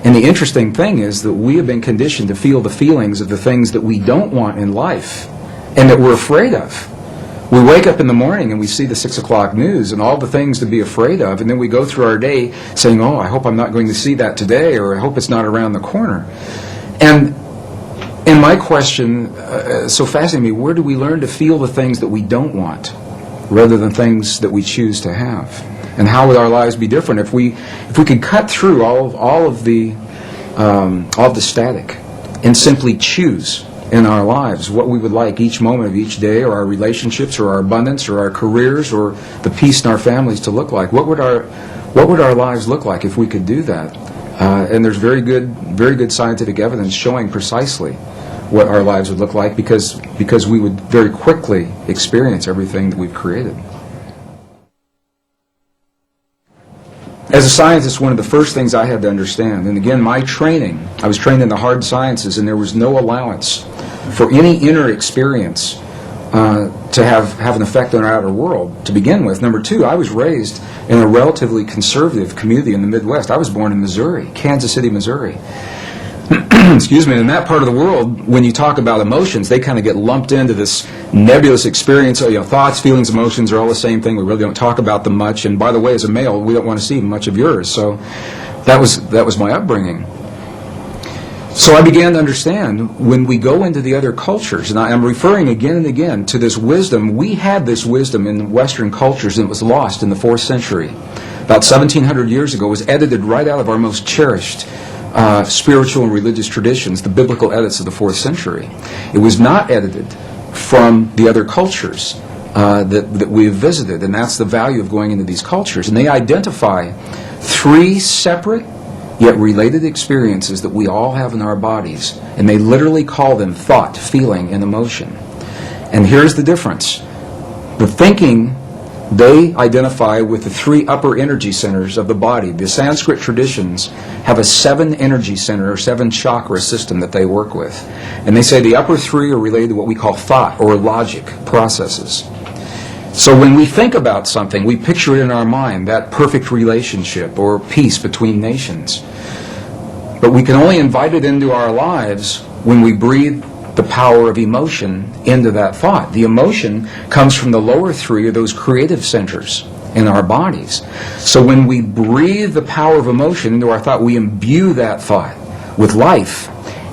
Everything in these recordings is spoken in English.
And the interesting thing is that we have been conditioned to feel the feelings of the things that we don't want in life and that we're afraid of. We wake up in the morning and we see the 6 o'clock news and all the things to be afraid of, and then we go through our day saying, oh, I hope I'm not going to see that today, or I hope it's not around the corner. And my question so fascinated me, where do we learn to feel the things that we don't want rather than things that we choose to have? And how would our lives be different if we could cut through all of the static and simply choose in our lives what we would like each moment of each day, or our relationships, or our abundance, or our careers, or the peace in our families to look like? What would our lives look like if we could do that? And there's very good scientific evidence showing precisely what our lives would look like, because we would very quickly experience everything that we've created. As a scientist, one of the first things I had to understand, and again, my training, I was trained in the hard sciences, and there was no allowance for any inner experience to have an effect on our outer world to begin with. Number two, I was raised in a relatively conservative community in the Midwest. I was born in Missouri, Kansas City, Missouri. Excuse me, in that part of the world, when you talk about emotions, they kind of get lumped into this nebulous experience. Thoughts, feelings, emotions are all the same thing. We really don't talk about them much. And by the way, as a male, we don't want to see much of yours. So that was my upbringing. So I began to understand when we go into the other cultures, and I'm referring again and again to this wisdom. We had this wisdom in Western cultures, and it was lost in the 4th century. About 1,700 years ago, it was edited right out of our most cherished spiritual and religious traditions, the biblical edits of the 4th century. It was not edited from the other cultures that we have visited, and that's the value of going into these cultures. And they identify 3 separate yet related experiences that we all have in our bodies, and they literally call them thought, feeling, and emotion. And here's the difference. The thinking they identify with the 3 upper energy centers of the body. The Sanskrit traditions have a 7 energy center or 7 chakra system that they work with. And they say the upper 3 are related to what we call thought or logic processes. So when we think about something, we picture it in our mind, that perfect relationship or peace between nations. But we can only invite it into our lives when we breathe the power of emotion into that thought. The emotion comes from the lower 3 of those creative centers in our bodies. So when we breathe the power of emotion into our thought, we imbue that thought with life.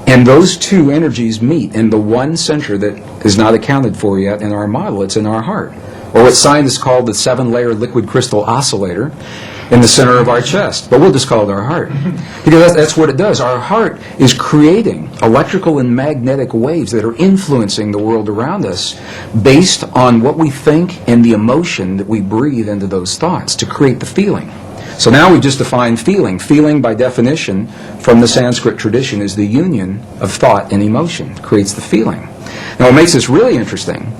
And those 2 energies meet in the one center that is not accounted for yet in our model. It's in our heart, or what scientists call the 7-layer liquid crystal oscillator in the center of our chest. But we'll just call it our heart, because that's what it does. Our heart is creating electrical and magnetic waves that are influencing the world around us based on what we think and the emotion that we breathe into those thoughts to create the feeling. So now we just define feeling. Feeling, by definition, from the Sanskrit tradition, is the union of thought and emotion. It creates the feeling. Now what makes this really interesting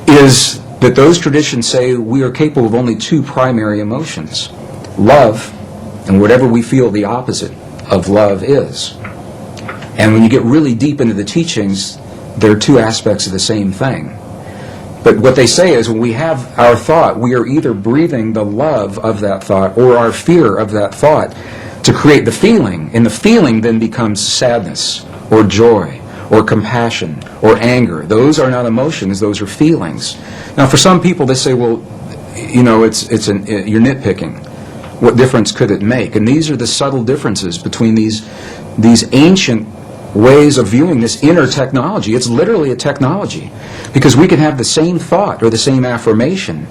is that those traditions say we are capable of only 2 primary emotions: love and whatever we feel the opposite of love is. And when you get really deep into the teachings, there are 2 aspects of the same thing. But what they say is when we have our thought, we are either breathing the love of that thought or our fear of that thought to create the feeling. And the feeling then becomes sadness or joy or compassion or anger. Those are not emotions, those are feelings. Now for some people they say, well, you're nitpicking. What difference could it make? And these are the subtle differences between these ancient ways of viewing this inner technology. It's literally a technology, because we can have the same thought or the same affirmation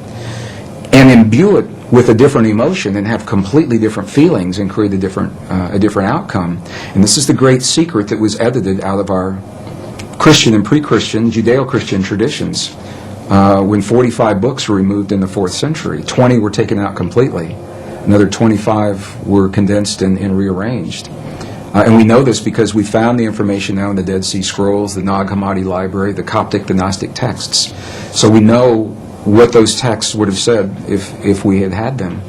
and imbue it with a different emotion and have completely different feelings and create a different outcome. And this is the great secret that was edited out of our Christian and pre-Christian, Judeo-Christian traditions when 45 books were removed in the 4th century. 20 were taken out completely. Another 25 were condensed and rearranged. And we know this because we found the information now in the Dead Sea Scrolls, the Nag Hammadi Library, the Coptic, the Gnostic texts. So we know what those texts would have said if we had had them.